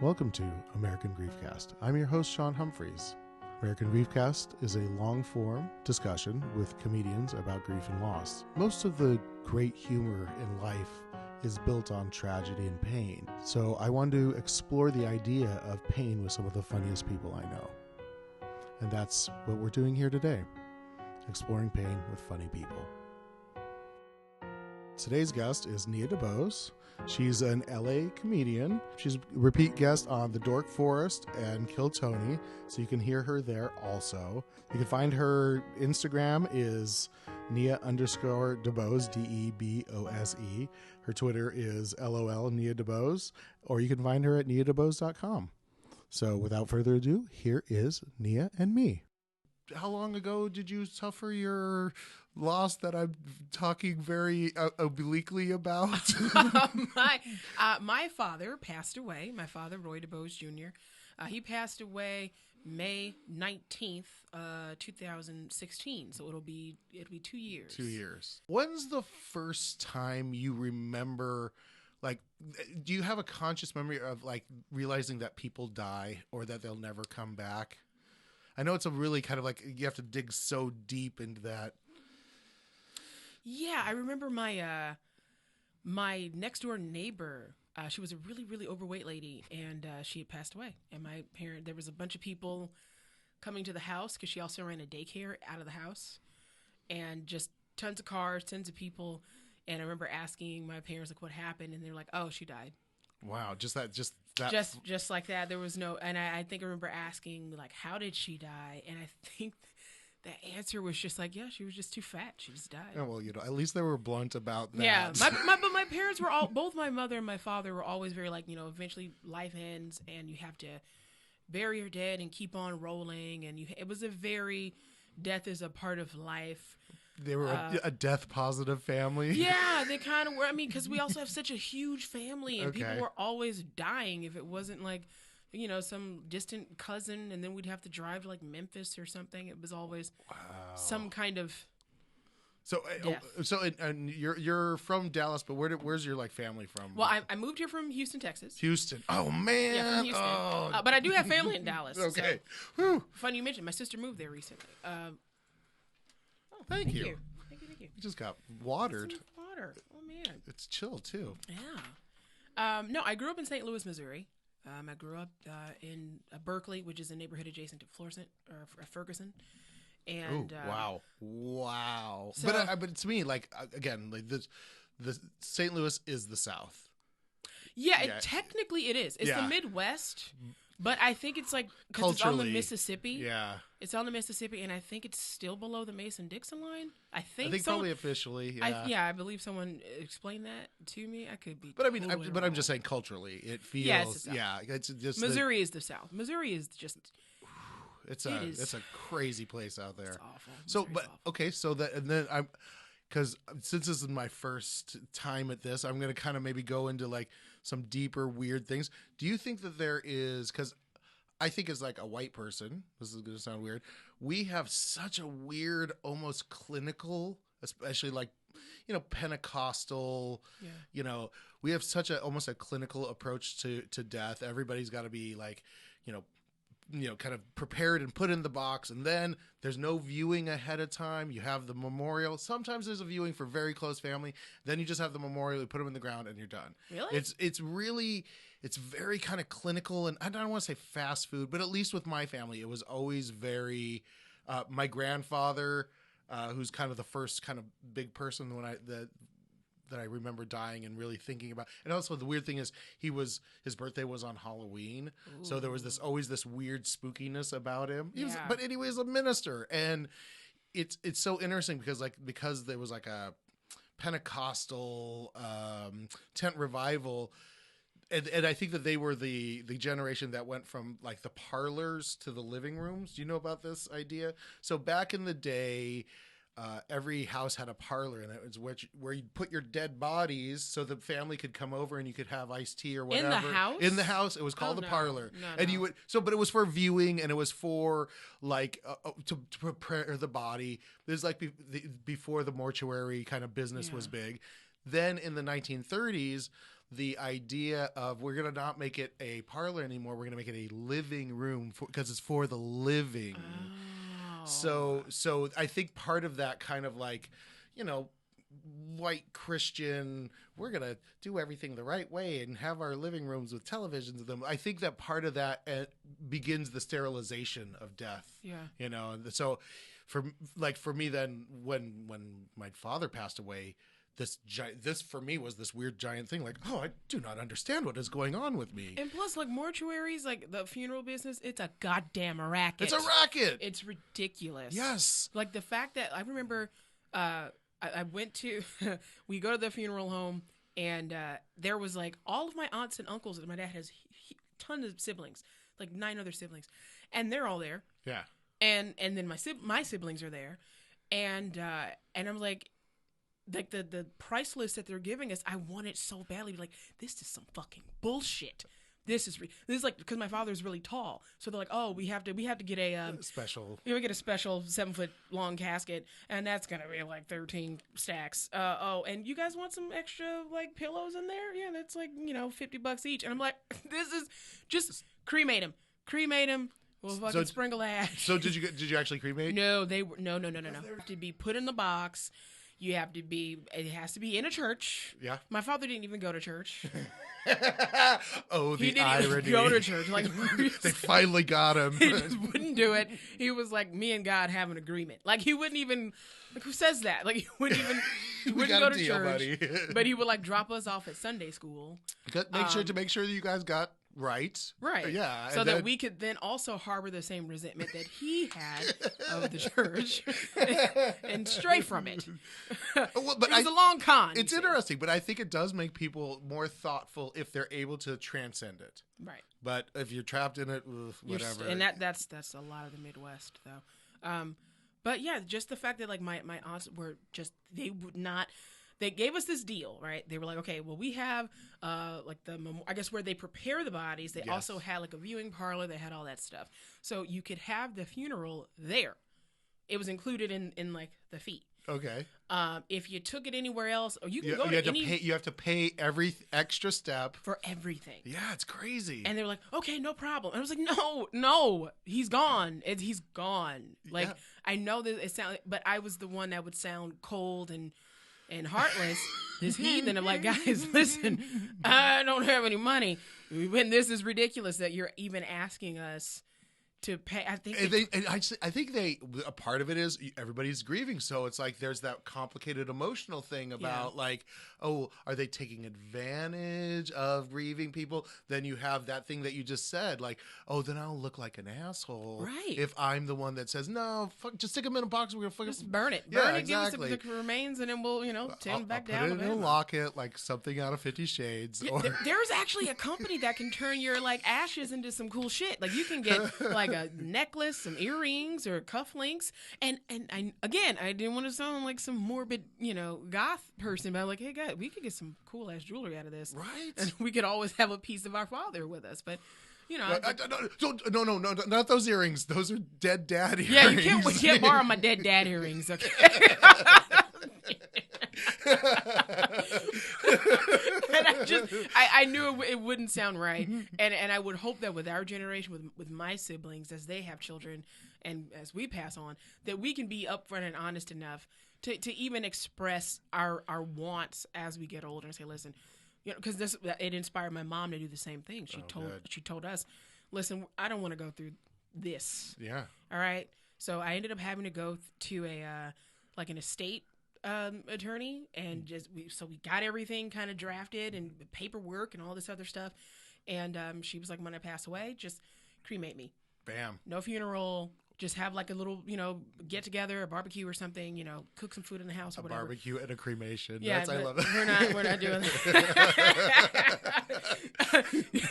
Welcome to American Griefcast. I'm your host, Sean Humphreys. American Griefcast is a long-form discussion with comedians about grief and loss. Most of the great humor in life is built on tragedy and pain. So I wanted to explore the idea of pain with some of the funniest people I know. And that's what we're doing here today, exploring pain with funny people. Today's guest is Nia DeBose. She's an LA comedian. She's a repeat guest on The Dork Forest and Kill Tony, so you can hear her there also. You can find her Instagram is Nia_DeBose, DeBose. Her Twitter is LOL Nia DeBose, or you can find her at niadebose.com. So without further ado, here is Nia and me. How long ago did you suffer your loss that I'm talking very obliquely about? My father passed away. My father, Roy DeBose Jr. He passed away May 19th, 2016. So it'll be 2 years. 2 years. When's the first time you remember, like, do you have a conscious memory of like realizing that people die or that they'll never come back? I know it's a really kind of like, you have to dig so deep into that. Yeah, I remember my my next door neighbor. She was a really, really overweight lady, and she had passed away. And there was a bunch of people coming to the house because she also ran a daycare out of the house, and just tons of cars, tons of people. And I remember asking my parents like, "What happened?" And they're like, "Oh, she died." Wow, just like that. There was no, and I think I remember asking like, "How did she die?" And I think the answer was just like, "Yeah, she was just too fat. She just died." Oh, well, at least they were blunt about that. Yeah, but my parents were both my mother and my father were always very like, eventually life ends and you have to bury your dead and keep on rolling, and it was a very death is a part of life. They were a death-positive family. Yeah, they kind of were. I mean, because we also have such a huge family, and people were always dying. If it wasn't like, some distant cousin, and then we'd have to drive to like Memphis or something. It was always some kind of. So, death. And you're from Dallas, but where's your like family from? Well, I moved here from Houston, Texas. Houston. Oh man. Yeah, from Houston. Oh. But I do have family in Dallas. Okay. So, Whew. funny you mentioned. My sister moved there recently. Thank you. Thank you. You just got watered. Some water. Oh man. It's chill too. Yeah. No, I grew up in St. Louis, Missouri. I grew up in Berkeley, which is a neighborhood adjacent to Ferguson. And wow. So, but to me, like again, like the St. Louis is the South. Yeah, technically it is. It's the Midwest. But I think it's like, because it's on the Mississippi. Yeah. It's on the Mississippi, and I think it's still below the Mason-Dixon line. I think probably officially, yeah. I believe someone explained that to me. I could be. But I mean, I'm just saying culturally, it feels, it's just. Missouri is the South. Missouri is just. It's a crazy place out there. It's awful. So, but awful. Okay, so that, and then because since this is my first time at this, I'm going to kind of maybe go into like some deeper weird things. Do you think that there is, because I think as like a white person, this is going to sound weird, we have such a weird, almost clinical, especially like, Pentecostal, we have such almost a clinical approach to death. Everybody's got to be like, kind of prepared and put in the box, and then there's no viewing ahead of time. You have the memorial. Sometimes there's a viewing for very close family. Then you just have the memorial. You put them in the ground, and you're done. Really? It's very kind of clinical, and I don't want to say fast food, but at least with my family, it was always very. My grandfather, who's kind of the first kind of big person that I remember dying and really thinking about. And also the weird thing is his birthday was on Halloween. Ooh. So there was always this weird spookiness about him. But anyway, he's a minister. And it's so interesting because there was like a Pentecostal tent revival. And I think that they were the generation that went from like the parlors to the living rooms. Do you know about this idea? So back in the day, every house had a parlor, and it was where you'd put your dead bodies so the family could come over and you could have iced tea or whatever. In the house? In the house. It was called the parlor. No, and you would, but it was for viewing, and it was for like, to prepare the body. It was like before the mortuary kind of business was big. Then in the 1930s, the idea of we're going to not make it a parlor anymore. We're going to make it a living room because it's for the living. Oh. So I think part of that kind of like, you know, white Christian, we're going to do everything the right way and have our living rooms with televisions in them. I think that part of that begins the sterilization of death. Yeah. You know, and so for me then when my father passed away, this for me was this weird giant thing like, oh, I do not understand what is going on with me. And plus, like, mortuaries, like the funeral business, it's a goddamn racket. It's a racket. It's ridiculous. Yes. Like the fact that I remember I went to, we go to the funeral home, and there was like all of my aunts and uncles, and my dad has tons of siblings, like 9 other siblings, and they're all there. Yeah. And then my siblings are there, and I'm like the price list that they're giving us, I want it so badly. Like, this is some fucking bullshit. This is like, because my father's really tall, so they're like, oh, we have to get a special. We get a special 7-foot long casket, and that's gonna be like 13 stacks. And you guys want some extra like pillows in there? Yeah, that's like $50 each. And I'm like, this is just cremate him. We'll fucking sprinkle ash. So did you actually cremate? No, they were no. They have to be put in the box. You have to be. It has to be in a church. Yeah. My father didn't even go to church. Oh, the he didn't irony! Even go to church. Like, they finally got him. He just wouldn't do it. He was like, me and God have an agreement. Like, he wouldn't even. Like, who says that? Like, he wouldn't even. He wouldn't go to church. Buddy. But he would like drop us off at Sunday school. Make sure that you guys got right. Yeah. So that we could then also harbor the same resentment that he had of the church and stray from it. Well, but it was a long con. It's interesting, but I think it does make people more thoughtful if they're able to transcend it. Right. But if you're trapped in it, whatever. And that's a lot of the Midwest, though. But yeah, just the fact that like my aunts were just, they would not. They gave us this deal, right? They were like, okay, well, we have like I guess where they prepare the bodies. They also had like a viewing parlor. They had all that stuff. So you could have the funeral there. It was included in like the fee. Okay. If you took it anywhere else, or you can you have to pay every extra step for everything. Yeah, it's crazy. And they were like, okay, no problem. And I was like, no, he's gone. He's gone. Like, I know that it sounds, but I was the one that would sound cold and heartless, this heathen. I'm like, guys, listen, I don't have any money. When this is ridiculous that you're even asking us to pay. I think a part of it is everybody's grieving, so it's like there's that complicated emotional thing about like, oh, are they taking advantage of grieving people? Then you have that thing that you just said, like, oh, then I'll look like an asshole, right? If I'm the one that says no, fuck, just stick them in a box. We're gonna fucking just burn it, exactly. Give us the remains, and then we'll take them back down. Put it in a locket, like something out of 50 Shades. Yeah, there's actually a company that can turn your like ashes into some cool shit. Like, you can get like a necklace, some earrings, or cufflinks, and I didn't want to sound like some morbid goth person, but I'm like, hey guys, we could get some cool ass jewelry out of this, right? And we could always have a piece of our father with us. But no, not those earrings. Those are dead dad earrings. Yeah, we can't borrow my dead dad earrings. Okay. And I knew it wouldn't sound right, and I would hope that with our generation, with my siblings, as they have children, and as we pass on, that we can be upfront and honest enough to even express our wants as we get older and say, listen, because it inspired my mom to do the same thing. She told us, listen, I don't want to go through this. Yeah. All right. So I ended up having to go to an estate attorney, and we got everything kind of drafted and paperwork and all this other stuff. And she was like, when I pass away, just cremate me. Bam. No funeral. Just have like a little, get together, a barbecue or something, cook some food in the house or whatever. A barbecue and a cremation. Yeah, I love it. We're not doing that.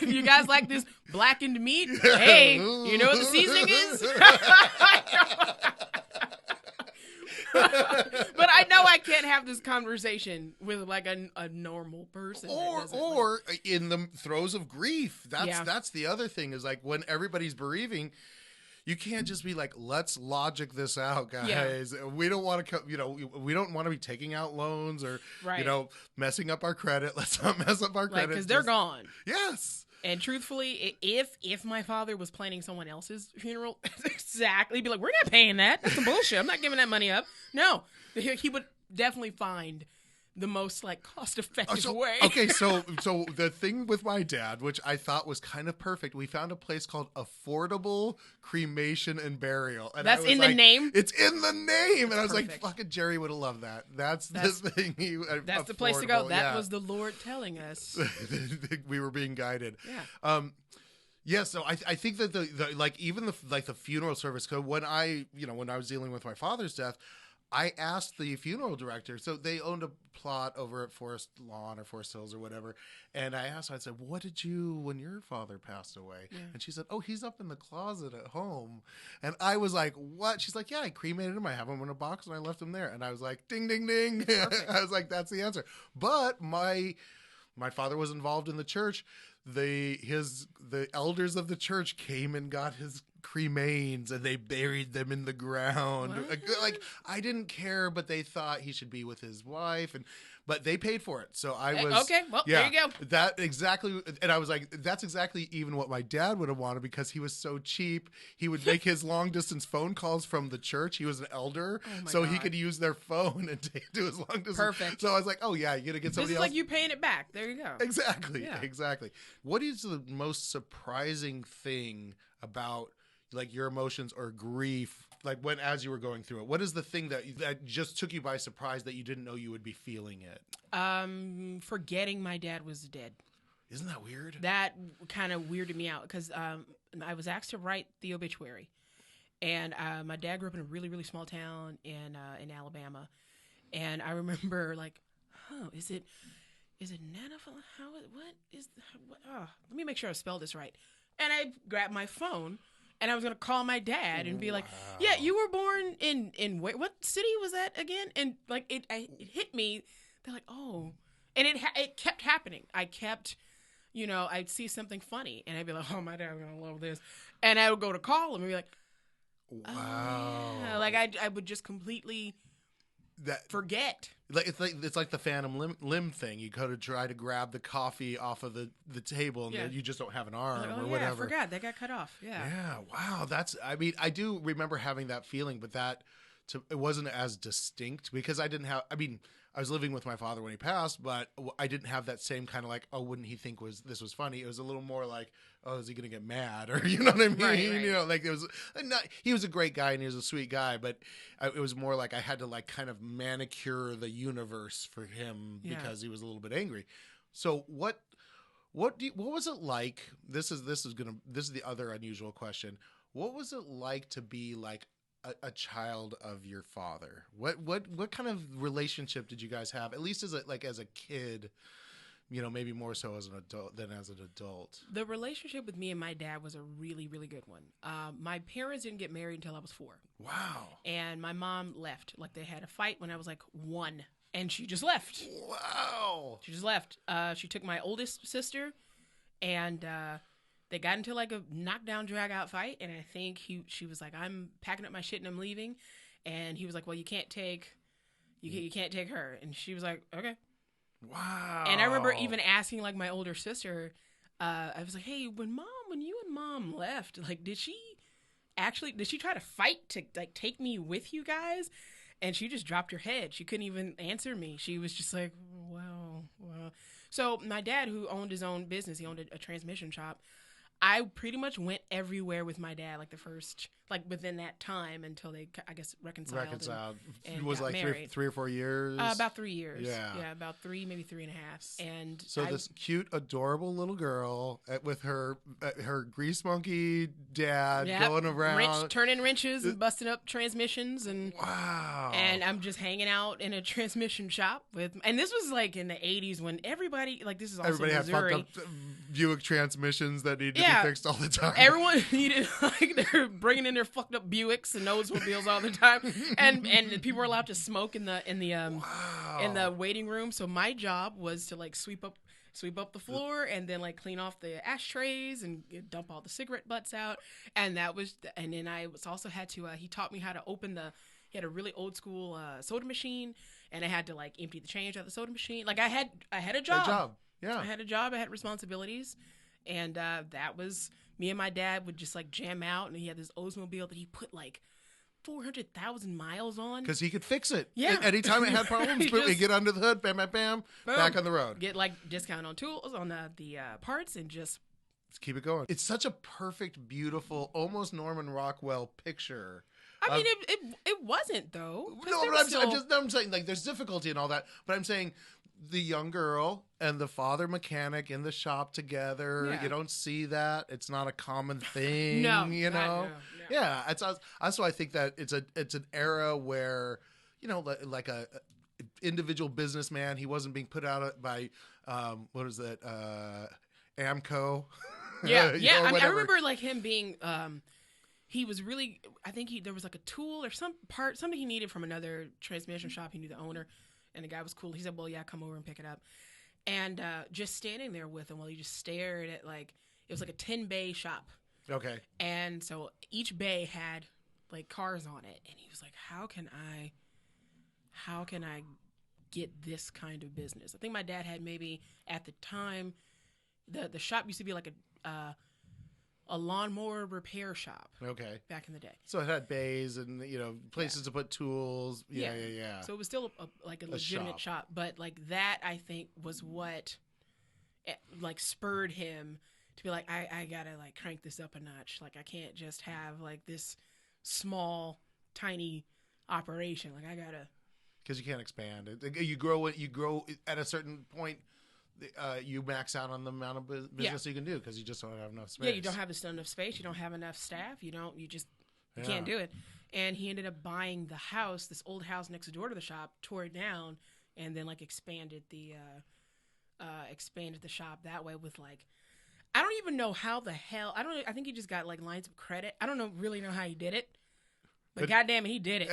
You guys like this blackened meat? Hey, you know what the seasoning is? But I know I can't have this conversation with like a normal person. Or in the throes of grief. That's the other thing, is like when everybody's bereaving, You can't just be like, let's logic this out, Yeah. guys. We don't want to, we don't want to be taking out loans or, Right. messing up our credit. Let's not mess up our Like, credit. because they're gone. Yes. And truthfully, if my father was planning someone else's funeral, exactly, he'd be like, we're not paying that. That's some bullshit. I'm not giving that money up. No, he would definitely find the most like cost-effective way. Okay, so the thing with my dad, which I thought was kind of perfect, we found a place called Affordable Cremation and Burial. And That's in the name? It's in the name. And I was like, perfect. fucking Jerry would have loved that. That's the thing. That's the place to go. That was the Lord telling us. We were being guided. Yeah. Yeah, so I think that the like even the funeral service, cause when I was dealing with my father's death, I asked the funeral director, so they owned a plot over at Forest Lawn or Forest Hills or whatever, and I asked her, I said, what did you, when your father passed away? Yeah. And she said, oh, he's up in the closet at home. And I was like, what? She's like, yeah, I cremated him, I have him in a box, and I left him there. And I was like, ding, ding, ding. I was like, that's the answer. But my father was involved in the church. The elders of the church came and got his cremains and they buried them in the ground. Like I didn't care, but they thought he should be with his wife, but they paid for it. So I was okay. Well, there you go. That exactly, and I was like, that's exactly even what my dad would have wanted because he was so cheap. He would make his long distance phone calls from the church. He was an elder, so he could use their phone and do his long distance. Perfect. So I was like, oh yeah, you gotta get somebody else. This is like you paying it back. There you go. Exactly. Yeah. Exactly. What is the most surprising thing about like your emotions or grief, like as you were going through it? What is the thing that just took you by surprise that you didn't know you would be feeling it? Forgetting my dad was dead. Isn't that weird? That kind of weirded me out because I was asked to write the obituary, and my dad grew up in a really, really small town in Alabama, and I remember like, oh, is it Nanafa? Let me make sure I spelled this right. And I grabbed my phone. And I was going to call my dad and be like, yeah, you were born in what city was that again? And like, it hit me. They're like, oh. And it kept happening. I kept, I'd see something funny and I'd be like, oh, my dad's going to love this. And I would go to call him and be like, wow. Oh, yeah. Like I would just completely forget. It's like the phantom limb thing. You go to try to grab the coffee off of the table, and then you just don't have an arm or whatever. I forgot that got cut off. Yeah. Yeah. Wow. I do remember having that feeling, but it wasn't as distinct because I didn't have. I was living with my father when he passed, but I didn't have that same kind of like, oh, wouldn't he think this was funny? It was a little more like, oh, is he going to get mad? Or, you know what I mean? Right. Like it was he was a great guy and he was a sweet guy, but it was more like I had to like kind of manicure the universe for him because he was a little bit angry. So what was it like? This is the other unusual question. What was it like to be like a child of your father? What kind of relationship did you guys have? At least as a kid, maybe more so as an adult than as an adult. The relationship with me and my dad was a really, really good one. My parents didn't get married until I was 4. Wow. And my mom left. Like they had a fight when I was like 1, and she just left. Wow. She just left. She took my oldest sister, and they got into like a knockdown, drag out fight, and I think she was like, "I'm packing up my shit and I'm leaving," and he was like, "Well, you can't take her," and she was like, "Okay." Wow. And I remember even asking like my older sister, I was like, "Hey, when you and mom left, like, did she try to fight to like take me with you guys?" And she just dropped her head. She couldn't even answer me. She was just like, "Wow." So my dad, who owned his own business, he owned a transmission shop. I pretty much went everywhere with my dad, like the first, like within that time until they, I guess, reconciled. And was like three or 4 years? About 3 years. Yeah. About 3, maybe 3.5. And so this cute, adorable little girl with her grease monkey dad going around. Turning wrenches and busting up transmissions. And wow. And I'm just hanging out in a transmission shop and this was like in the 80s when everybody, like this is also everybody Missouri. had fucked up Buick transmissions that needed to be fixed all the time. Everyone needed, like, they're bringing in their fucked up Buicks and Oldsmobiles all the time, and people were allowed to smoke in the waiting room. So my job was to like sweep up sweep up the floor, and then like clean off the ashtrays and dump all the cigarette butts out. And that was, and then I was also had to. He taught me how to open the. He had a really old school soda machine, and I had to like empty the change out of the soda machine. Like I had a job. A job. Yeah. I had a job. I had responsibilities, and that was me and my dad would just like jam out, and he had this Oldsmobile that he put like 400,000 miles on Because he could fix it. Yeah. Anytime it had problems, He boom, just- you get under the hood, bam, bam, bam, Boom. back on the road. get like discount on tools on the parts and just Let's keep it going. It's such a perfect, beautiful, almost Norman Rockwell picture. I mean it wasn't though. 'Cause No, there but was I'm saying like there's difficulty and all that. But I'm saying the young girl and the father mechanic in the shop together. Yeah. You don't see that. It's not a common thing. No, you God, know. no. Yeah, that's why I think that it's an era where like a individual businessman. He wasn't being put out by what is that Amco. Yeah, or yeah. I whatever. remember like him being he was really I think there was like a tool or something he needed from another transmission shop. He knew the owner, and the guy was cool. He said, "Well, yeah, come over and pick it up." And just standing there with him while he just stared at like it was like a 10-bay shop. Okay. And so each bay had like cars on it, and he was like, "How can I get this kind of business?" I think my dad had maybe at the time the shop used to be like a lawnmower repair shop Okay. back in the day. So it had bays and places to put tools. Yeah. So it was still like a legitimate shop, but like that I think was what like spurred him to be like, I gotta like crank this up a notch. Like I can't just have like this small, tiny operation. Like I gotta. Because you can't expand it. You grow at a certain point. You max out on the amount of business you can do because you just don't have enough space. Yeah, you don't have enough space. You don't have enough staff. You can't do it. And he ended up buying the house, this old house next door to the shop, tore it down, and then like expanded the shop that way with like, I don't even know how the hell. I think he just got like lines of credit. I don't really know how he did it. But goddamn it, he did it.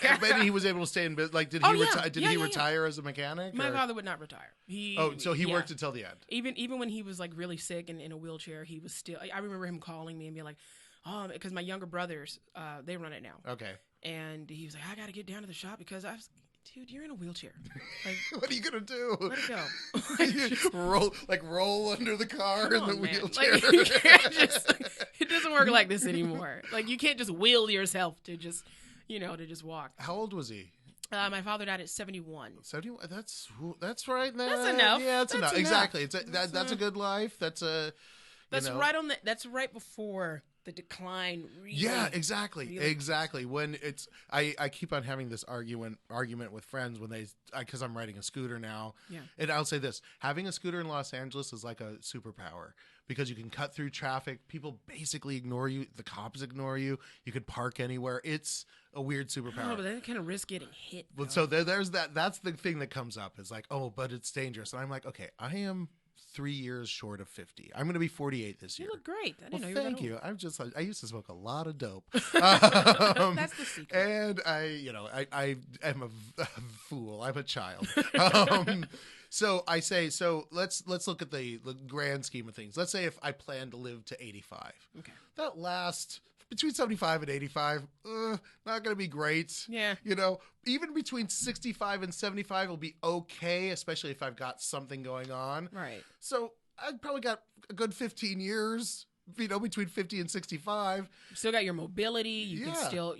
And maybe he was able to stay in business. Like, did he retire as a mechanic? My father would not retire. He worked until the end. Even when he was like really sick and in a wheelchair, he was still. I remember him calling me and being like, "Oh," because my younger brothers, they run it now. Okay. And he was like, "I got to get down to the shop because I was." Dude, you're in a wheelchair. Like, what are you gonna do? Let it go. roll under the car in the wheelchair. Like, you can't it doesn't work like this anymore. Like you can't just wheel yourself to just walk. How old was he? My father died at 71. 71. That's right. That's enough. Yeah, that's enough. Enough. Exactly. That's a good life. That's right on that's right before the decline. Really, yeah, exactly. really Exactly. When it's, I keep on having this argument with friends when because I'm riding a scooter now. Yeah. And I'll say this: having a scooter in Los Angeles is like a superpower because you can cut through traffic. People basically ignore you. The cops ignore you. You could park anywhere. It's a weird superpower. Oh, but then kind of risk getting hit. Well, so there's that. That's the thing that comes up is like, oh, but it's dangerous. And I'm like, okay, I am 3 years short of 50. I'm going to be 48 this year. You look great. I didn't know you thank were you. I used to smoke a lot of dope. That's the secret. And I am a fool. I'm a child. So I say, let's look at the grand scheme of things. Let's say if I plan to live to 85. Okay. That lasts between 75 and 85, not going to be great. Yeah. Even between 65 and 75 will be okay, especially if I've got something going on. Right. So I've probably got a good 15 years, between 50 and 65. You still got your mobility. You can Yeah. still,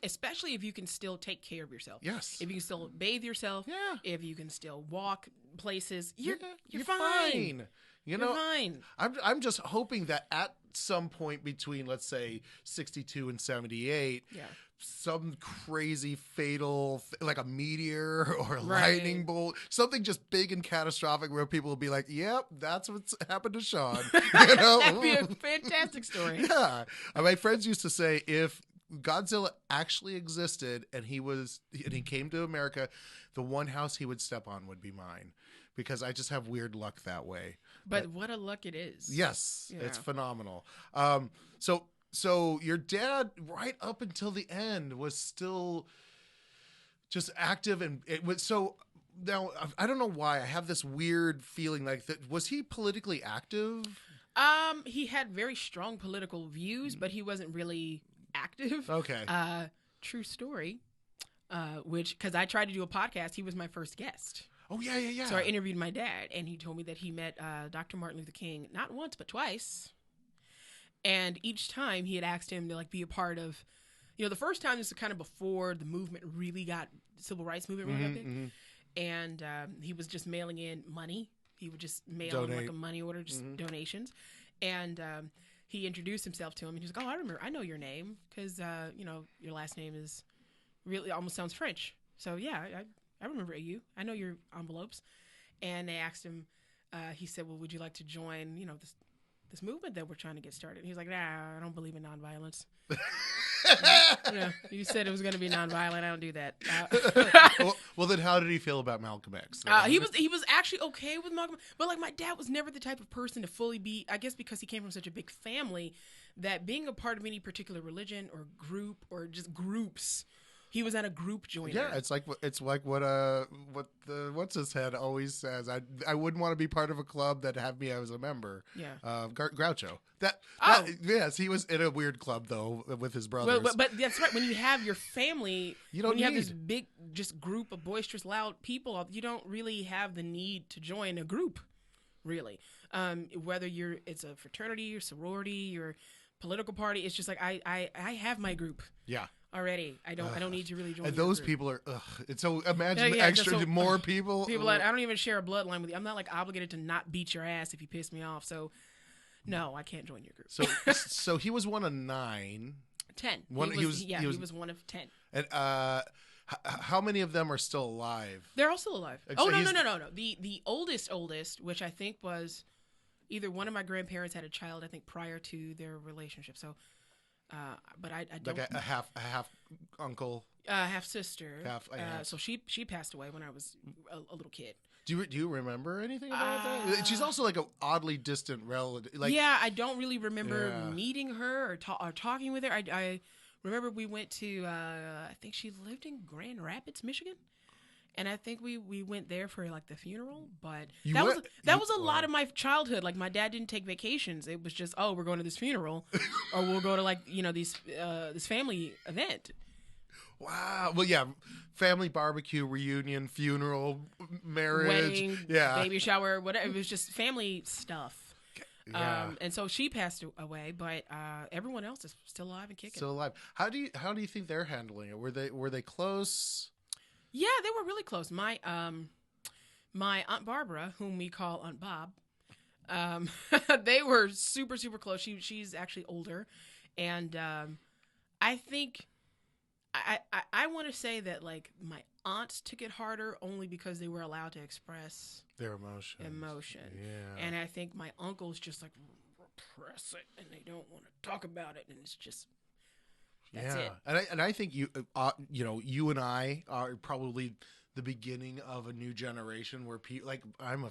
especially if you can still take care of yourself. Yes. If you can still bathe yourself. Yeah. If you can still walk places, you're You're fine. You're fine. I'm just hoping that at some point between, let's say, 62 and 78, Yeah. some crazy fatal, like a meteor or a Right. lightning bolt, something just big and catastrophic where people will be like, yep, that's what's happened to Sean. That'd be a fantastic story. Yeah. My friends used to say if Godzilla actually existed and he came to America, the one house he would step on would be mine. Because I just have weird luck that way. But what a luck it is. Yes, Yeah. it's phenomenal. So your dad, right up until the end, was still just active, and it was so. now I don't know why I have this weird feeling like that. Was he politically active? He had very strong political views, but he wasn't really active. Okay. True story. Which, because I tried to do a podcast, he was my first guest. Oh, yeah. So I interviewed my dad, and he told me that he met Dr. Martin Luther King not once but twice. And each time he had asked him to like be a part of, the first time, this was kind of before the movement really got, the civil rights movement really got big. Mm-hmm. And he was just mailing in money. He would just mail in like a money order, just donations. And he introduced himself to him, and he was like, "Oh, I know your name because your last name is really almost sounds French. So yeah, I remember you. I know your envelopes." And they asked him. He said, "Well, would you like to join this movement that we're trying to get started?" And he was like, "Nah, I don't believe in nonviolence." You said it was going to be nonviolent. I don't do that. Well, then how did he feel about Malcolm X? He was actually okay with Malcolm, but like my dad was never the type of person to fully be. I guess because he came from such a big family, that being a part of any particular religion or group or just groups, he was at a group joiner. Yeah, it's like what the what's his head always says. I wouldn't want to be part of a club that had me as a member. Yeah, Groucho. Yes, he was in a weird club though with his brothers. But that's right. When you have your family, you have this big just group of boisterous, loud people, you don't really have the need to join a group, really. Whether it's a fraternity or sorority or political party, it's just like I have my group. Yeah. Already, I don't need to really join. And those people are. And so imagine more people. People that I don't even share a bloodline with you. I'm not like obligated to not beat your ass if you piss me off. So, no, I can't join your group. So he was one of 9. 10. He was one of 10. And how many of them are still alive? They're all still alive. No. The oldest, which I think was either one of my grandparents had a child. I think prior to their relationship. So. But I don't like a half uncle, half sister. Half. So she passed away when I was a little kid. Do you remember anything about that? She's also like an oddly distant relative. Like, yeah, I don't really remember meeting her or talking with her. I remember we went to I think she lived in Grand Rapids, Michigan. And I think we went there for like the funeral, but that was a lot of my childhood. Like my dad didn't take vacations. It was just, we're going to this funeral, or we'll go to like this family event. Wow. Well, yeah, family barbecue, reunion, funeral, marriage, wedding, baby shower, whatever. It was just family stuff. Yeah. And so she passed away, but everyone else is still alive and kicking. Still alive. How do you think they're handling it? Were they close? Yeah, they were really close. My Aunt Barbara, whom we call Aunt Bob, they were super, super close. She's actually older. And I think I want to say that like my aunts took it harder only because they were allowed to express their emotion. Yeah. And I think my uncles just like repress it and they don't want to talk about it. And it's just... That's it. And I think you and I are probably the beginning of a new generation where people like I'm a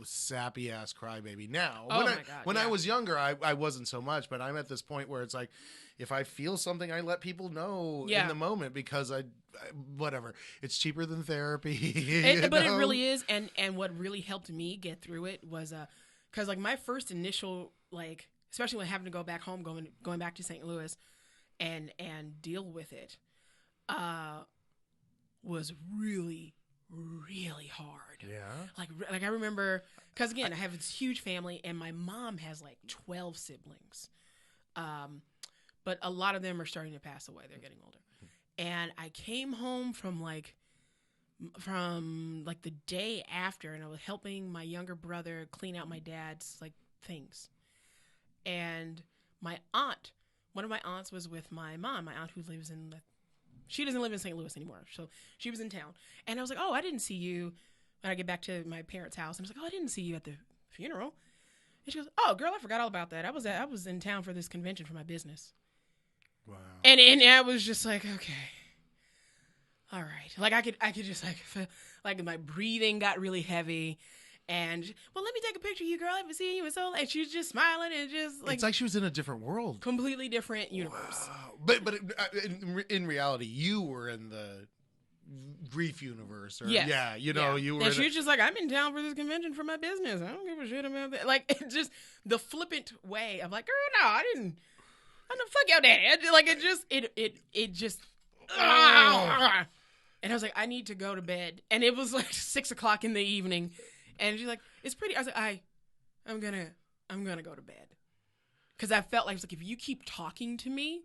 sappy ass crybaby now. When I was younger, I wasn't so much, but I'm at this point where it's like if I feel something, I let people know in the moment because I whatever. It's cheaper than therapy. But it really is, and what really helped me get through it was because like my first initial like, especially when having to go back home, going back to St. Louis. And deal with it was really, really hard. Yeah. Like I remember, because again, I have this huge family, and my mom has like 12 siblings, but a lot of them are starting to pass away. They're getting older, and I came home from the day after, and I was helping my younger brother clean out my dad's like things, and my aunt. One of my aunts was with my mom, my aunt who lives she doesn't live in St. Louis anymore. So she was in town. And I was like, I didn't see you when I get back to my parents' house. And I was like, I didn't see you at the funeral. And she goes, girl, I forgot all about that. I was in town for this convention for my business. Wow. And I was just like, okay, all right. Like I could just like, feel, like my breathing got really heavy. And, well, let me take a picture of you, girl. I haven't seen you in so long. And she was just smiling and just like... It's like she was in a different world. Completely different universe. Wow. But in reality, you were in grief universe, or Yes. you know, you were. And she was just like, I'm in town for this convention for my business. I don't give a shit about that. Like, it just the flippant way of like, girl, no, I didn't fuck your dad. Like, it just. And I was like, I need to go to bed. And it was like 6:00 in the evening, and she's like, it's pretty. I was like, I'm gonna go to bed, because I felt like, if you keep talking to me.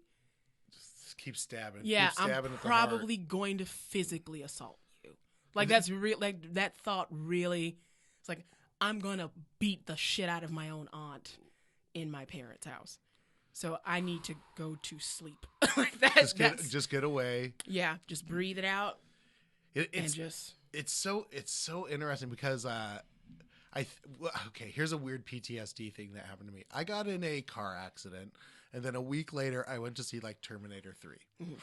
Keep stabbing. Yeah, keep stabbing I'm at the probably going to physically assault you. Like, that's real. Like, that thought really. It's like, I'm gonna beat the shit out of my own aunt in my parents' house. So I need to go to sleep. Like that. Just get away. Yeah, just breathe it out. It's so interesting because okay, here's a weird PTSD thing that happened to me. I got in a car accident. And then a week later, I went to see like Terminator 3. Mm-hmm.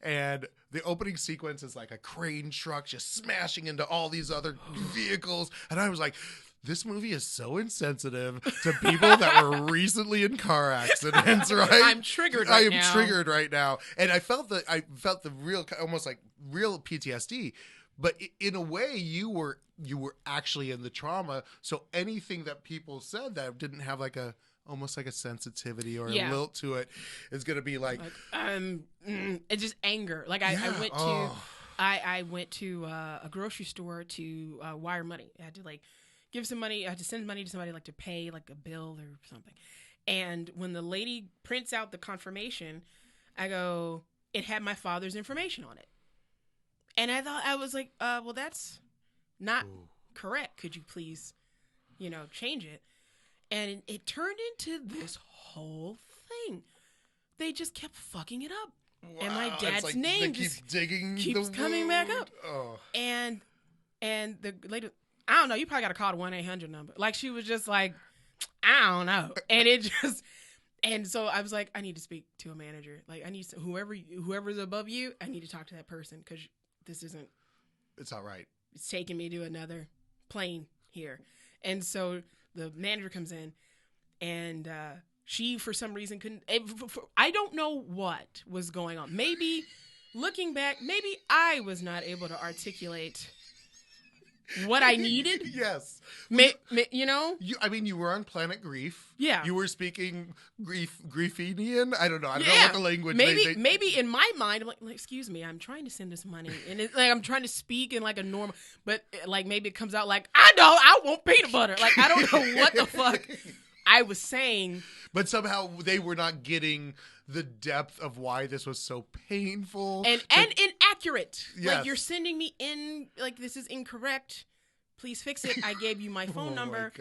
And the opening sequence is like a crane truck just smashing into all these other vehicles. And I was like, this movie is so insensitive to people that were recently in car accidents, right? I'm triggered right now. I am triggered right now. And I felt the real, almost like real PTSD. But in a way, you were actually in the trauma. So anything that people said that didn't have like almost like a sensitivity or a lilt to it is going to be like it's just anger. Like I went to a grocery store to wire money. I had to like give some money. I had to send money to somebody, like to pay like a bill or something. And when the lady prints out the confirmation, I go, it had my father's information on it. And I was like, well, that's not correct. Could you please, change it? And it turned into this whole thing. They just kept fucking it up. Wow, and my dad's name just keeps coming back up. Oh. And the lady, I don't know, you probably got to call the 1-800 number. Like, she was just like, I don't know. And so I was like, I need to speak to a manager. Like, I need whoever's above you, I need to talk to that person, because this isn't. It's not right. It's taking me to another plane here. And so the manager comes in, and she, for some reason, couldn't. I don't know what was going on. Maybe, looking back, maybe I was not able to articulate what I needed. Yes. You were on Planet Grief. Yeah. You were speaking Griefinian. I don't know what the language. Maybe in my mind, I'm like, excuse me, I'm trying to send this money, and it's like I'm trying to speak in like a normal, but like maybe it comes out like, I want peanut butter. Like, I don't know what the fuck I was saying. But somehow they were not getting the depth of why this was so painful and inaccurate. Yes. Like, you're sending me in, like, this is incorrect. Please fix it. I gave you my phone number,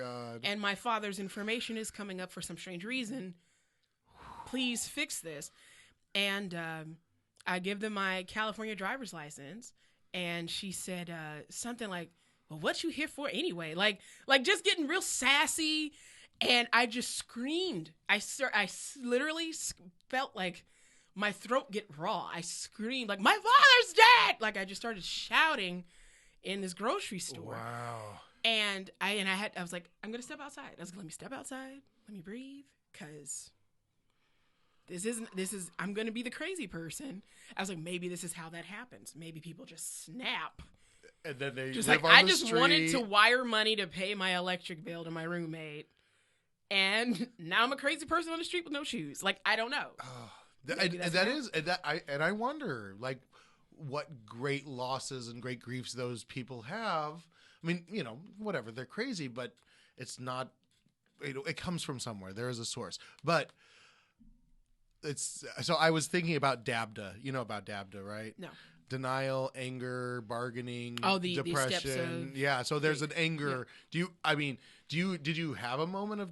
and my father's information is coming up for some strange reason. Please fix this. And I give them my California driver's license, and she said something like, well, what you here for anyway? Like just getting real sassy. And I just screamed. I literally felt like my throat get raw. I screamed like, my father's dead! Like, I just started shouting in this grocery store. Wow. And I was like, I'm gonna step outside. I was like, let me step outside. Let me breathe, because I'm gonna be the crazy person. I was like, maybe this is how that happens. Maybe people just snap. And then they just live like, on I the just street. wanted to wire money to pay my electric bill to my roommate. And now I'm a crazy person on the street with no shoes. Like, I don't know. I wonder, like, what great losses and great griefs those people have. I mean, whatever, they're crazy, but it's not. It comes from somewhere. There is a source. But so I was thinking about DABDA. You know about DABDA, right? No. Denial, anger, bargaining, The depression. steps of So there's an anger. Yeah. Did you have a moment of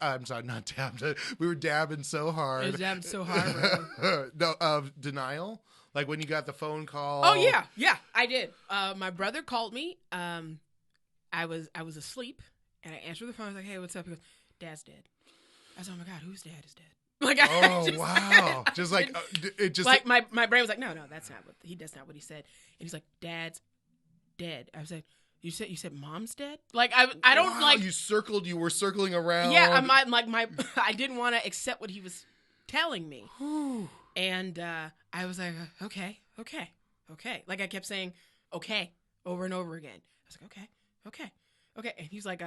I'm sorry, not dab. We were dabbing so hard. It was dabbing so hard. No, of denial. Like when you got the phone call. Oh yeah, I did. My brother called me. I was asleep, and I answered the phone. I was like, "Hey, what's up?" He goes, "Dad's dead." I was like, "Oh my God, whose dad is dead?" Like, wow! Just like it just like my brain was like, "No, that's not what that's not what he said." And he's like, "Dad's dead." I was like, You said mom's dead? Like, I don't like. You were circling around. Yeah, I didn't want to accept what he was telling me. And I was like, okay. okay. Like I kept saying, okay, over and over again. I was like, okay, okay, okay. And he's like,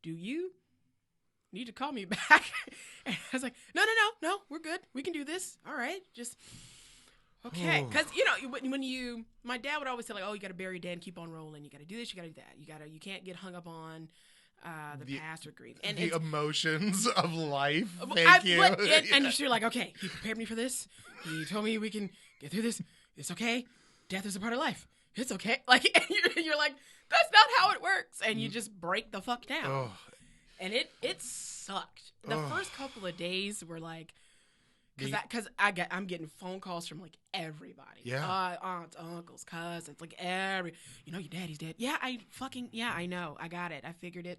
do you need to call me back? And I was like, no, we're good. We can do this. All right, just okay. Because when my dad would always say like, oh, you got to bury your dad and keep on rolling. You got to do this. You got to do that. You can't get hung up on the past or grief and the emotions of life. And you're like, okay, he prepared me for this. He told me we can get through this. It's okay. Death is a part of life. It's okay. Like and you're like, that's not how it works, and you just break the fuck down. Oh. And it sucked. The first couple of days were like, because I'm getting phone calls from like everybody. Yeah. Aunts, uncles, cousins, like your daddy's dead. Yeah, I know. I got it. I figured it.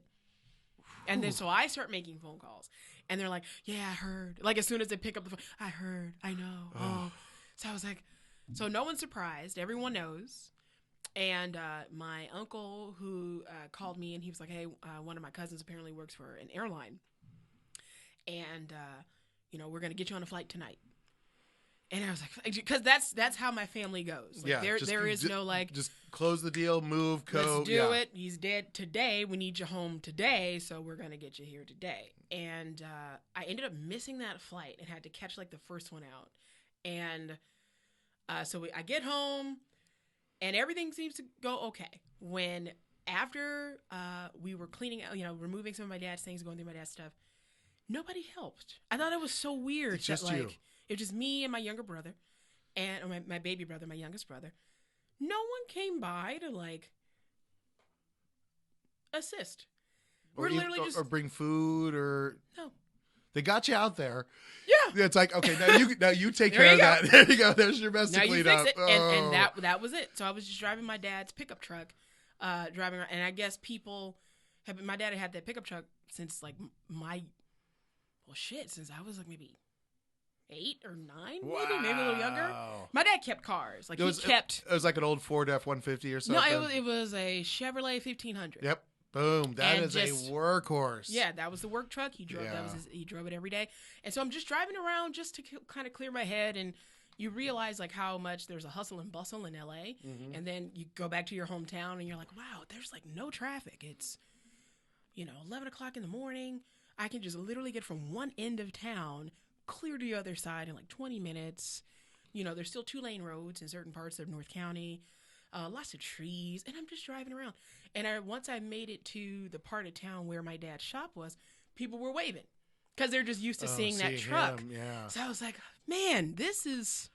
And then so I start making phone calls, and they're like, yeah, I heard. Like as soon as they pick up the phone, I heard. I know. Oh. So I was like, so no one's surprised. Everyone knows. And my uncle who called me, and he was like, hey, one of my cousins apparently works for an airline. And, we're going to get you on a flight tonight. And I was like, because that's how my family goes. Like, yeah. There is no like. Just close the deal, move, go. Let's do it. He's dead today. We need you home today. So we're going to get you here today. And I ended up missing that flight and had to catch like the first one out. And so I get home. And everything seems to go okay. When after we were cleaning out, removing some of my dad's things, going through my dad's stuff, nobody helped. I thought it was so weird. It's just you. It was just me and my younger brother, and my baby brother, my youngest brother. No one came by to like assist. We're literally or bring food or no. They got you out there. Yeah. It's like, okay, now you take care of that. There you go. There's your mess to clean up. It. And that was it. So I was just driving my dad's pickup truck, driving around. And I guess my dad had that pickup truck since like since I was like maybe 8 or 9, maybe a little younger. My dad kept cars. Like it was like an old Ford F-150 or something. No, it was a Chevrolet 1500. Yep. Boom. That is a workhorse. Yeah, that was the work truck. He drove he drove it every day. And so I'm just driving around just to kind of clear my head, and you realize like how much there's a hustle and bustle in LA. Mm-hmm. And then you go back to your hometown and you're like, wow, there's like no traffic. It's 11 o'clock in the morning. I can just literally get from one end of town clear to the other side in like 20 minutes. There's still 2-lane roads in certain parts of North County. Lots of trees, and I'm just driving around. And once I made it to the part of town where my dad's shop was, people were waving because they're just used to seeing that truck. Yeah. So I was like, man, this is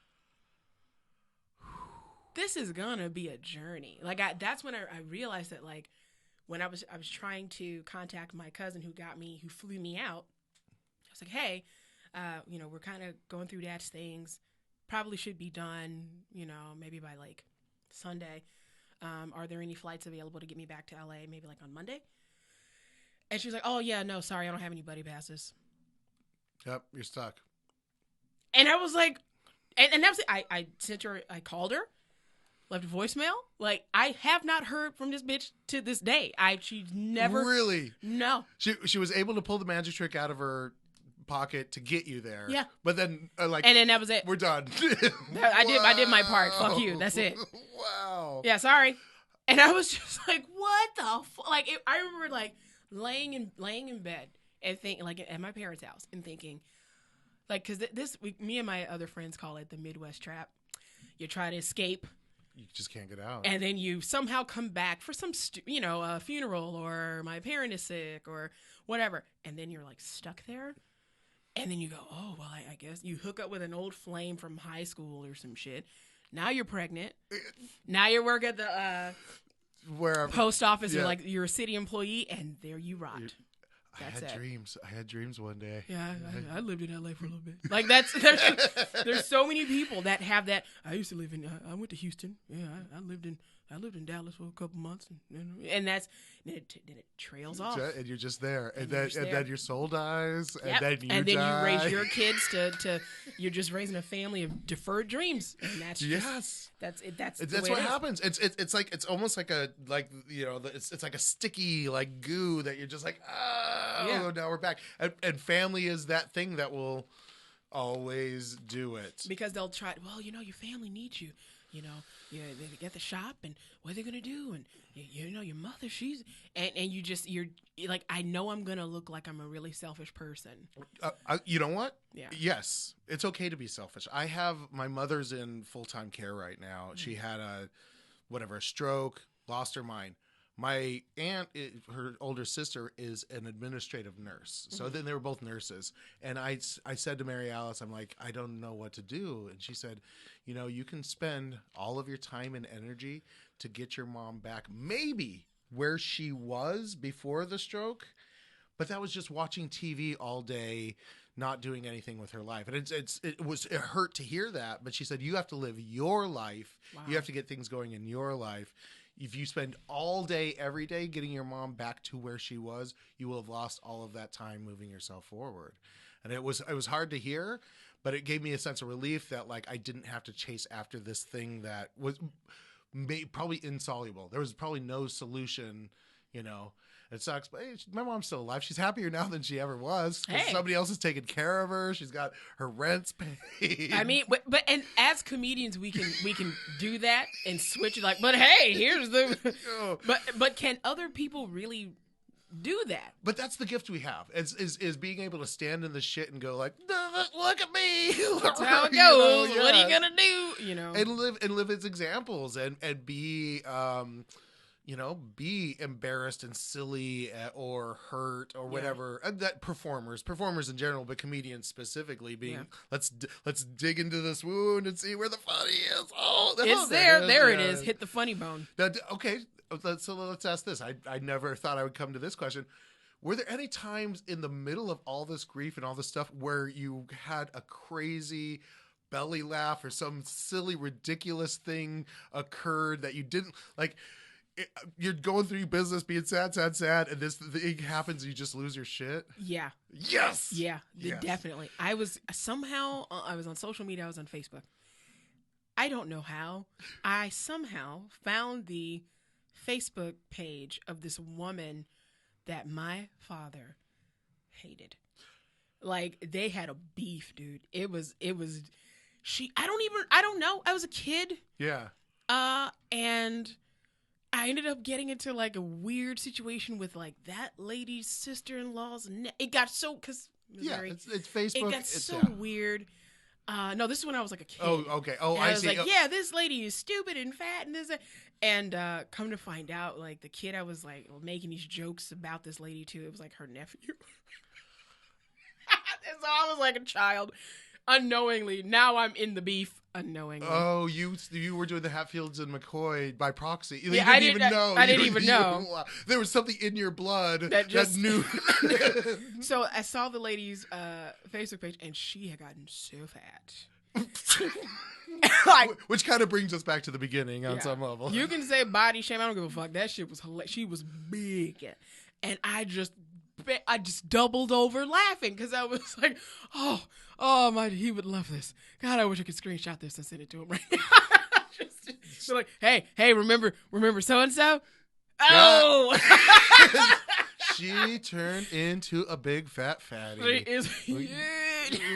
gonna be a journey. Like that's when I realized that like when I was trying to contact my cousin who flew me out. I was like, hey, we're kind of going through dad's things. Probably should be done, maybe by like Sunday. Are there any flights available to get me back to LA maybe like on Monday? And she was like, oh yeah, no, sorry, I don't have any buddy passes. Yep, you're stuck. And I was like, and that was it. I sent her, I called her, left a voicemail. Like, I have not heard from this bitch to this day. She's never really. No. She was able to pull the magic trick out of her pocket to get you there. Yeah. But then and then that was it. We're done. I did my part. Fuck you. That's it. Wow. Yeah, sorry. And I was just like, what the fuck? Like, I remember like laying in bed and thinking, like at my parents' house and thinking, like, because me and my other friends call it the Midwest trap. You try to escape. You just can't get out. And then you somehow come back for some, a funeral, or my parent is sick or whatever. And then you're like stuck there. And then you go, oh, well, I guess you hook up with an old flame from high school or some shit. Now you're pregnant. Now you work at the post office. Yeah. You're a city employee, and there you rot. I had dreams one day. Yeah, I lived in LA for a little bit. Like there's so many people that have that. I used to live in. I went to Houston. Yeah, I lived in Dallas for a couple months, and then it trails off. And you're just there, and then your soul dies, and then you then you raise your kids to you're just raising a family of deferred dreams, and that's that's what happens. It's like it's almost like it's like a sticky like goo that you're just like now we're back, and family is that thing that will always do it because they'll try. Well, your family needs you. they get the shop, and what are they gonna do? And your mother, you're like, I know I'm gonna look like I'm a really selfish person. You know what? Yeah. Yes, it's okay to be selfish. My mother's in full-time care right now. Mm-hmm. She had a stroke, lost her mind. My aunt, her older sister, is an administrative nurse. So mm-hmm. then they were both nurses. And I said to Mary Alice, I'm like, I don't know what to do. And she said, you can spend all of your time and energy to get your mom back maybe where she was before the stroke. But that was just watching TV all day, not doing anything with her life. And it hurt to hear that. But she said, you have to live your life. Wow. You have to get things going in your life. If you spend all day, every day getting your mom back to where she was, you will have lost all of that time moving yourself forward. And it was hard to hear, but it gave me a sense of relief that I didn't have to chase after this thing that was probably insoluble. There was probably no solution, It sucks, but hey, my mom's still alive. She's happier now than she ever was. Hey. Somebody else is taking care of her. She's got her rents paid. I mean, but as comedians, we can do that and switch it. But hey, here's the. But can other people really do that? But that's the gift we have. Is being able to stand in the shit and go look at me. That's how it goes. What are you gonna do? And live as examples and be. Be embarrassed and silly or hurt or whatever. Yeah. That performers in general, but comedians specifically, being let's dig into this wound and see where the funny is. Oh, it's there. There it is. Hit the funny bone. Okay, so let's ask this. I never thought I would come to this question. Were there any times in the middle of all this grief and all this stuff where you had a crazy belly laugh or some silly, ridiculous thing occurred that you didn't like? You're going through business, being sad, and this thing happens, and you just lose your shit. Yeah. Yes. Yeah. Yes. Definitely. I was on social media. I was on Facebook. I don't know how. I somehow found the Facebook page of this woman that my father hated. They had a beef, dude. It was. I don't know. I was a kid. Yeah. And I ended up getting into a weird situation with that lady's sister-in-law's. It got so because Missouri. Yeah, it's Facebook. It got so weird. No, this is when I was a kid. Oh, okay. Oh, and I was see. This lady is stupid and fat and this. And come to find out, the kid I was making these jokes about this lady too. It was her nephew. And so I was a child, unknowingly. Now I'm in the beef. Unknowingly. Oh, you were doing the Hatfields and McCoy by proxy. I didn't even know. There was something in your blood that knew. So I saw the lady's Facebook page, and she had gotten so fat. Which kind of brings us back to the beginning on some level. You can say body shame. I don't give a fuck. That shit was hilarious. She was big, and I just doubled over laughing because I was oh my, he would love this. God, I wish I could screenshot this and send it to him right now. Just hey, remember so and so? Oh, she turned into a big fat fatty. She is huge.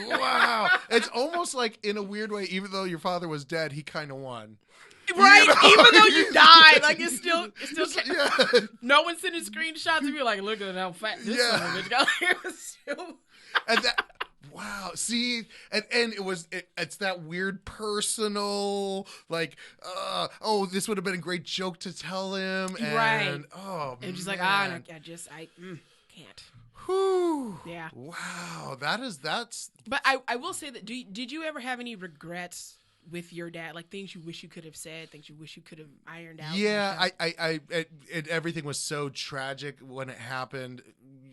Wow, it's almost in a weird way. Even though your father was dead, he kind of won. Right, even though you died, it's still. Yeah. No one's sending screenshots of you look at how fat this son of a bitch got. It was still. And that, wow, see, and it's that weird personal, this would have been a great joke to tell him, and right. Oh, and just I can't. Whew. Yeah. Wow, that's. But I will say that. Did you ever have any regrets with your dad, things you wish you could have said, things you wish you could have ironed out? Yeah, everything was so tragic when it happened.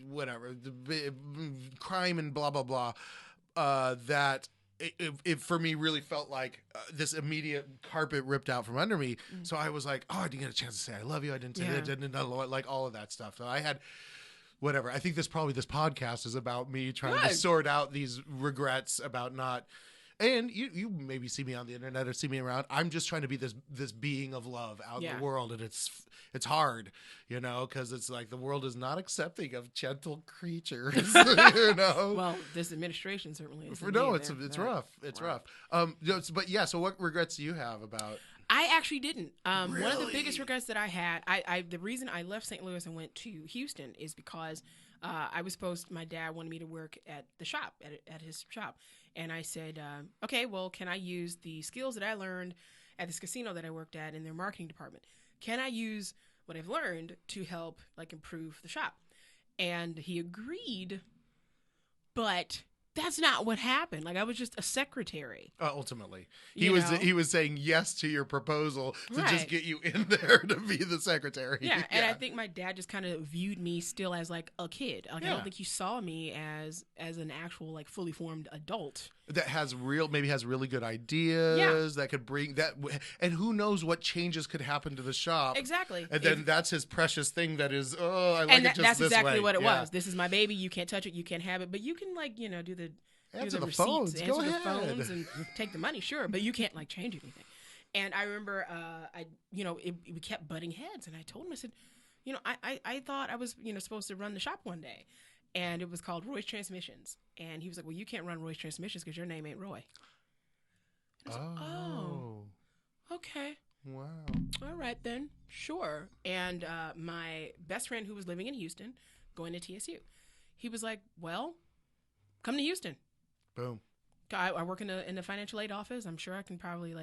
Whatever, the crime and blah blah blah. That it for me really felt like this immediate carpet ripped out from under me. Mm-hmm. So I was like, oh, I didn't get a chance to say I love you. I didn't say that. Didn't all of that stuff. So I had. Whatever. I think this podcast is about me trying to sort out these regrets about not. And you maybe see me on the internet or see me around. I'm just trying to be this being of love out in the world, and it's hard, because it's like the world is not accepting of gentle creatures. Well, this administration certainly is. No, it's rough. It's rough. But yeah. So what regrets do you have about? I actually didn't. Really? One of the biggest regrets that I had, the reason I left St. Louis and went to Houston is because my dad wanted me to work at the shop, at his shop. And I said, okay, well, can I use the skills that I learned at this casino that I worked at in their marketing department? Can I use what I've learned to help improve the shop? And he agreed, but that's not what happened. I was just a secretary. Ultimately, he was saying yes to your proposal to just get you in there to be the secretary. Yeah, and I think my dad just kind of viewed me still as a kid. I don't think he saw me as an actual fully formed adult that has really good ideas that could bring that. And who knows what changes could happen to the shop? Exactly. And then that's his precious thing. That is, I like it just that's this exactly way. what it was. This is my baby. You can't touch it. You can't have it. But you can do the answer the receipts, phones. Go answer ahead. the phones, and take the money, sure, but you can't change anything. And I remember, we kept butting heads, and I told him, I said, I thought I was, supposed to run the shop one day, and it was called Roy's Transmissions, and he was like, well, you can't run Roy's Transmissions because your name ain't Roy. I was like, oh, okay. Wow. All right then, sure. And my best friend who was living in Houston, going to TSU, he was like, well, come to Houston. Boom. I work in the financial aid office. I'm sure I can probably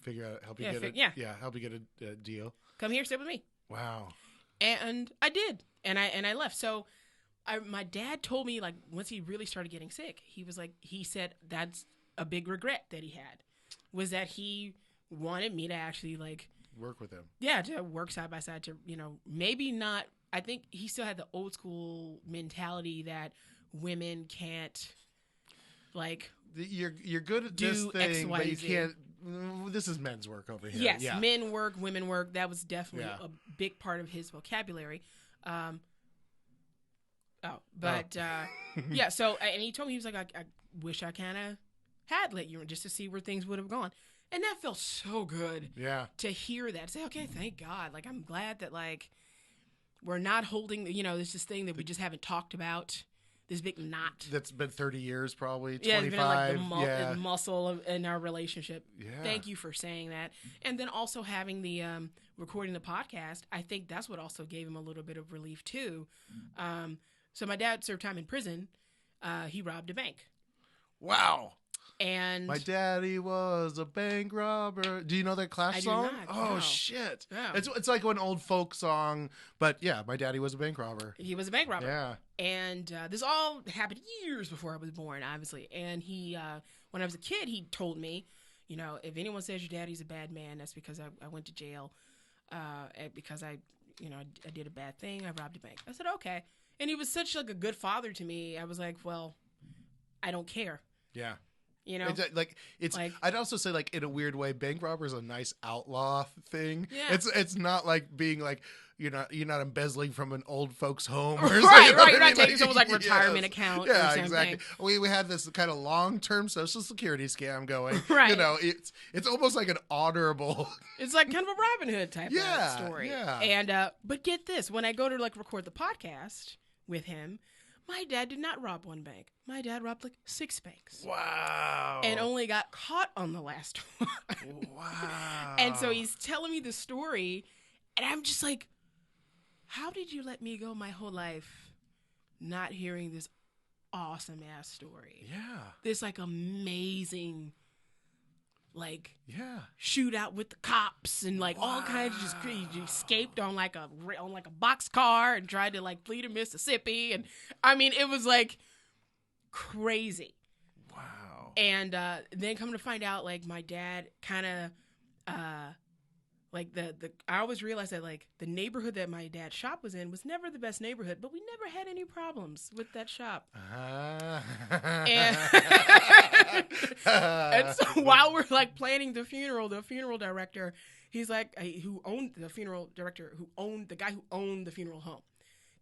figure out, help you get a deal. Come here, sit with me. Wow. And I did, and I left. So my dad told me once he really started getting sick, he said that's a big regret that he had, was that he wanted me to actually work with him. Yeah, to work side by side to maybe not. I think he still had the old school mentality that women can't you're good at this thing, X, Y, but you Z. can't. This is men's work over here. Yes, men work, women work. That was definitely a big part of his vocabulary. Yeah. So, and he told me, he was like, I wish I kind of had let you in just to see where things would have gone, and that felt so good. Yeah. To hear that, say, okay, thank God. I'm glad that we're not holding. There's this thing that we just haven't talked about. This big knot. That's been 30 years, probably 25. Yeah, it's been the muscle in our relationship. Yeah. Thank you for saying that. And then also having the recording the podcast, I think that's what also gave him a little bit of relief too. So my dad served time in prison. He robbed a bank. Wow. And my daddy was a bank robber. Do you know that Clash song? I do not. Oh, no. shit. No. It's like an old folk song, but yeah, my daddy was a bank robber. He was a bank robber. Yeah. And this all happened years before I was born, obviously. And he, when I was a kid, he told me, if anyone says your daddy's a bad man, that's because I went to jail, because I did a bad thing. I robbed a bank. I said, okay. And he was such a good father to me. I was like, well, I don't care. Yeah. I'd also say in a weird way, bank robber is a nice outlaw thing. Yeah. It's not being you're not embezzling from an old folks home. Or right. You're not taking someone's retirement account. Yeah, or something. Exactly. We had this kind of long-term Social Security scam going. Right. It's almost like an honorable. It's kind of a Robin Hood type of story. Yeah. And but get this, when I go to record the podcast with him, my dad did not rob one bank. My dad robbed 6 banks. Wow. And only got caught on the last one. Wow. And so he's telling me the story, and I'm just like, how did you let me go my whole life not hearing this awesome ass story? Yeah. This amazing yeah, shootout with the cops and all kinds of just crazy. You escaped on a box car and tried to flee to Mississippi, and I mean it was crazy. Wow. And then come to find out my dad kind of I always realized that the neighborhood that my dad's shop was in was never the best neighborhood, but we never had any problems with that shop. And so while we're planning the funeral director, he's the guy who owned the funeral home,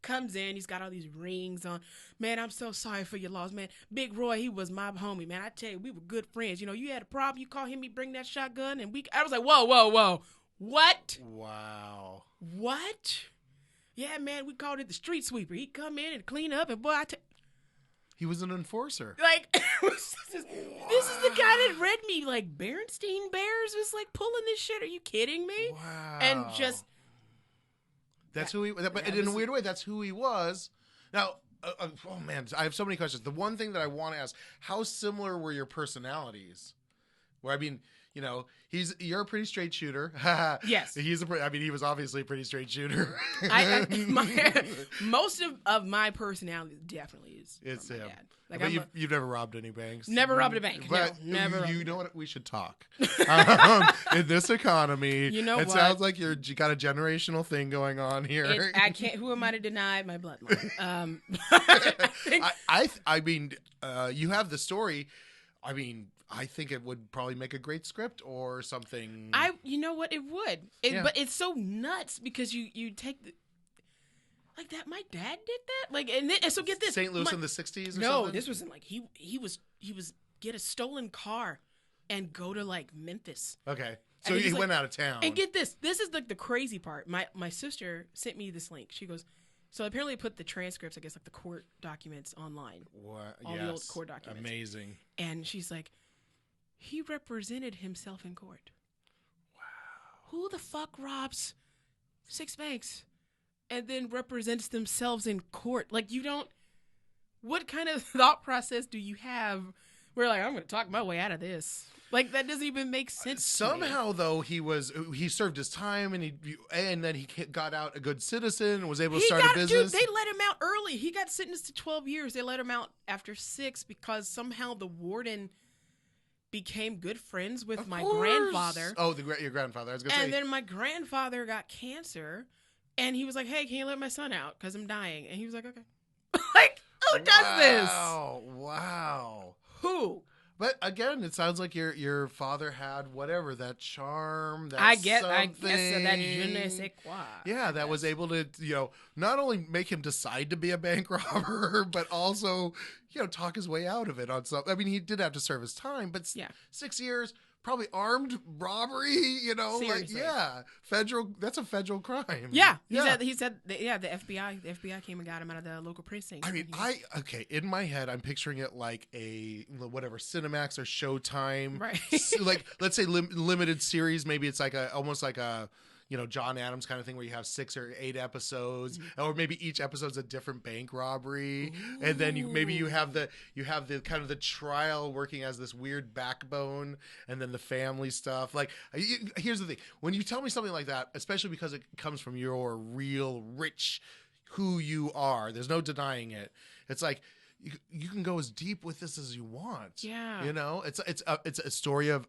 comes in. He's got all these rings on. Man, I'm so sorry for your loss, man. Big Roy, he was my homie, man. I tell you, we were good friends. You know, you had a problem, you call him, he bring that shotgun, and I was like, whoa. What? Wow. What? Yeah, man, we called it the street sweeper. He'd come in and clean up, and boy, He was an enforcer. like, this is the guy that read me, like, Berenstain Bears was, like, pulling this shit. Are you kidding me? Wow. And just... That's who he... But in a weird way, that's who he was. Now, oh, man, I have so many questions. The one thing that I want to ask, how similar were your personalities? Where, I mean... You know, you're a pretty straight shooter. Yes. He was obviously a pretty straight shooter. Most of my personality definitely is. It's him. Dad. Like, but you've never robbed any banks. Never robbed a bank. But no, never. You know what? We should talk. In this economy, you know it what? sounds like you got a generational thing going on here. I can't. Who am I to deny my bloodline? I mean, you have the story. I mean, I think it would probably make a great script or something. You know what? It would. But it's so nuts because you take like that. My dad did that. Like, and so get this. St. Louis in the 60s or no, something? this wasn't like he was get a stolen car and go to like Memphis. Okay. So and he went out of town. And get this. This is like the crazy part. My sister sent me this link. She goes, so apparently put the transcripts, I guess, like the court documents online. What? All the old court documents. Amazing. And she's like, he represented himself in court. Wow. Who the fuck robs 6 banks and then represents themselves in court? Like, you don't... What kind of thought process do you have where, like, I'm going to talk my way out of this? Like, that doesn't even make sense. Somehow, though, he served his time and then he got out a good citizen and was able to start a business. Dude, they let him out early. He got sentenced to 12 years. They let him out after 6 because somehow the warden became good friends with my grandfather. Oh, your grandfather. I was going to say. And then my grandfather got cancer, and he was like, "Hey, can you let my son out? Because I'm dying." And he was like, "Okay." Like, who does this? Wow. Who? But again, it sounds like your father had whatever, that charm, that I guess something. that je ne sais quoi. Yeah, that was able to, not only make him decide to be a bank robber, but also, talk his way out of it on something. I mean, he did have to serve his time, but 6 years, probably armed robbery, Seriously. that's a federal crime. Yeah. He said, the FBI came and got him out of the local precinct. I mean, in my head, I'm picturing it like a, whatever, Cinemax or Showtime. Right. Like, let's say limited series. Maybe it's like almost like a, John Adams kind of thing where you have 6 or 8 episodes, or maybe each episode's a different bank robbery. Ooh. And then you have the kind of the trial working as this weird backbone, and then the family stuff. Like, here's the thing. When you tell me something like that, especially because it comes from your real rich who you are, there's no denying it. It's like, you can go as deep with this as you want. Yeah. It's a story of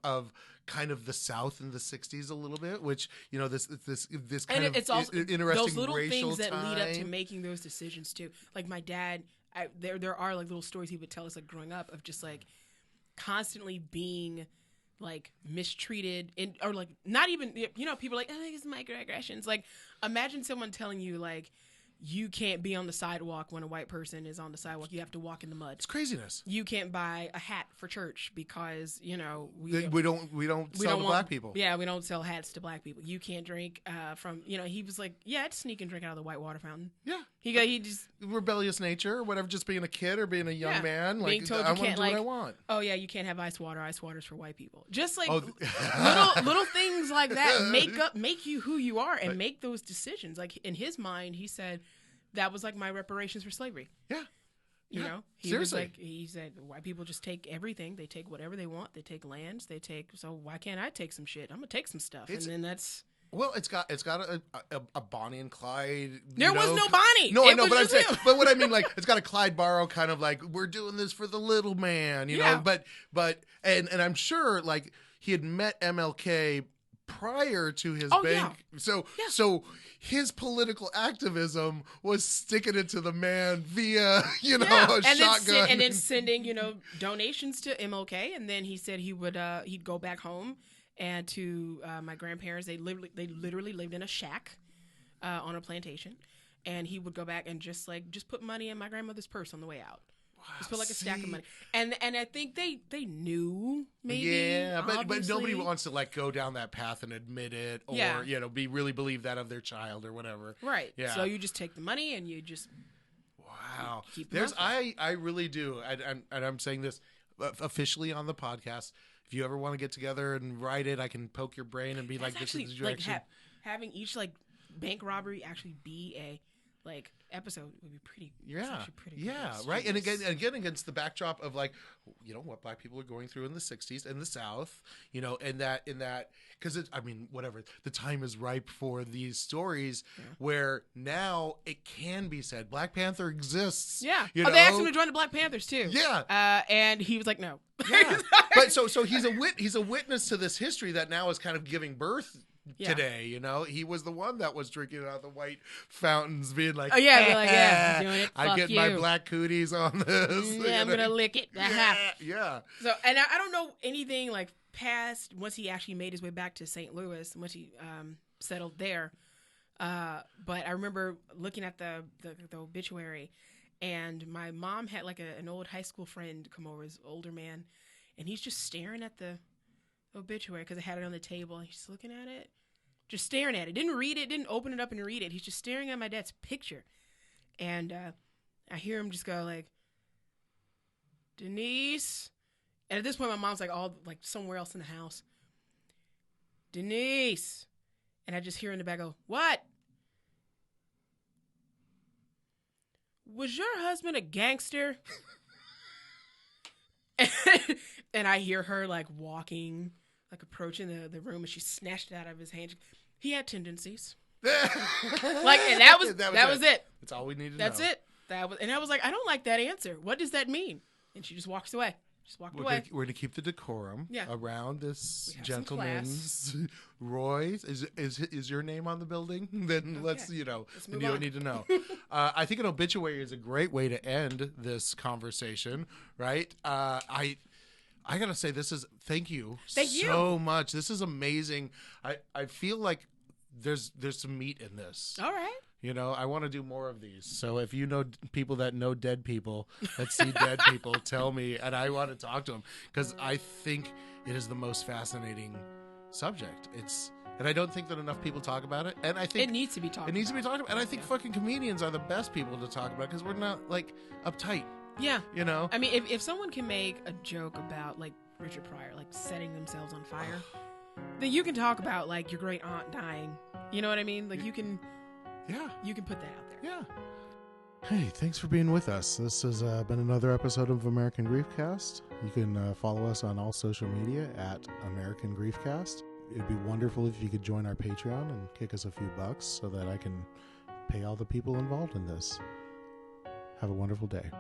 kind of the South in the 60s a little bit, which, this kind of it's also interesting those little racial things that time. lead up to making those decisions too. Like my dad, there are like little stories he would tell us like growing up of just like constantly being like mistreated or like not even, people are like, oh, it's microaggressions. Like imagine someone telling you like, you can't be on the sidewalk when a white person is on the sidewalk. You have to walk in the mud. It's craziness. You can't buy a hat for church because we don't sell to black people. Yeah, we don't sell hats to black people. You can't drink from he was like, I'd sneak and drink out of the white water fountain. Yeah, he just rebellious nature or whatever. Just being a kid or being a young man, like being told I you want to can't do what I want. Oh yeah, you can't have ice water. Ice water's for white people. Just like little things like that make you who you are and make those decisions. Like in his mind, he said. That was like my reparations for slavery. Yeah. Seriously. He said, white people just take everything. They take whatever they want. They take lands. So why can't I take some shit? I'm going to take some stuff. And then that's. Well, it's got a Bonnie and Clyde. There was no Bonnie. No, I know, but I'm saying, but what I mean, like, it's got a Clyde Barrow kind of like, we're doing this for the little man, you know, but I'm sure like he had met MLK prior to his bank. Yeah. So his political activism was sticking it to the man via, a shotgun. And then sending, donations to MLK. And then he said he would, he'd go back home and to my grandparents. They literally lived in a shack on a plantation. and he would go back and just put money in my grandmother's purse on the way out. Wow, just put like a stack of money, and I think they knew maybe. Yeah, but obviously. nobody wants to like go down that path and admit it, or really believe that of their child or whatever. Right. Yeah. So you just take the money and you just. Wow. Keep I really do, and I'm saying this officially on the podcast. If you ever want to get together and write it, I can poke your brain and be That's like, "This actually, is the direction." Having each bank robbery actually be a episode would be pretty. Pretty right. And again against the backdrop of like, what Black people are going through in the '60s in the South, and that because whatever, the time is ripe for these stories where now it can be said Black Panther exists. Yeah. They asked him to join the Black Panthers too. Yeah. And he was like, no. Yeah. But so he's a witness to this history that now is kind of giving birth today. He was the one that was drinking out of the white fountains, being like, oh yeah, doing it. I get my black cooties on this. Yeah, I'm gonna lick it. Yeah. So, and I don't know anything like past once he actually made his way back to St. Louis, once he settled there. But I remember looking at the obituary, and my mom had like an old high school friend come over, his older man, and he's just staring at the obituary because I had it on the table. He's just looking at it, just staring at it. Didn't read it, didn't open it up and read it. He's just staring at my dad's picture. And I hear him just go like, Denise. And at this point, my mom's like somewhere else in the house. Denise. And I just hear in the back go, what? Was your husband a gangster? And I hear her like walking, like approaching the room, and she snatched it out of his hand. He had tendencies. And that was it. That's all we needed to know. That's it. And I was like, I don't like that answer. What does that mean? And she just walks away. We're going to keep the decorum around this gentleman's. Roy, is your name on the building? Then let's you don't need to know. I think an obituary is a great way to end this conversation, right? I gotta say, thank you so much. This is amazing. I feel like there's some meat in this. All right. I want to do more of these. So if you know people that know dead people, that see dead people, tell me, and I want to talk to them because I think it is the most fascinating subject. And I don't think that enough people talk about it. And I think it needs to be talked about. And I think fucking comedians are the best people to talk about because we're not like uptight. Yeah. I mean, if someone can make a joke about like Richard Pryor, like setting themselves on fire, then you can talk about like your great aunt dying. You know what I mean? Like you can put that out there. Yeah. Hey, thanks for being with us. This has been another episode of American Griefcast. You can follow us on all social media at American Griefcast. It'd be wonderful if you could join our Patreon and kick us a few bucks so that I can pay all the people involved in this. Have a wonderful day.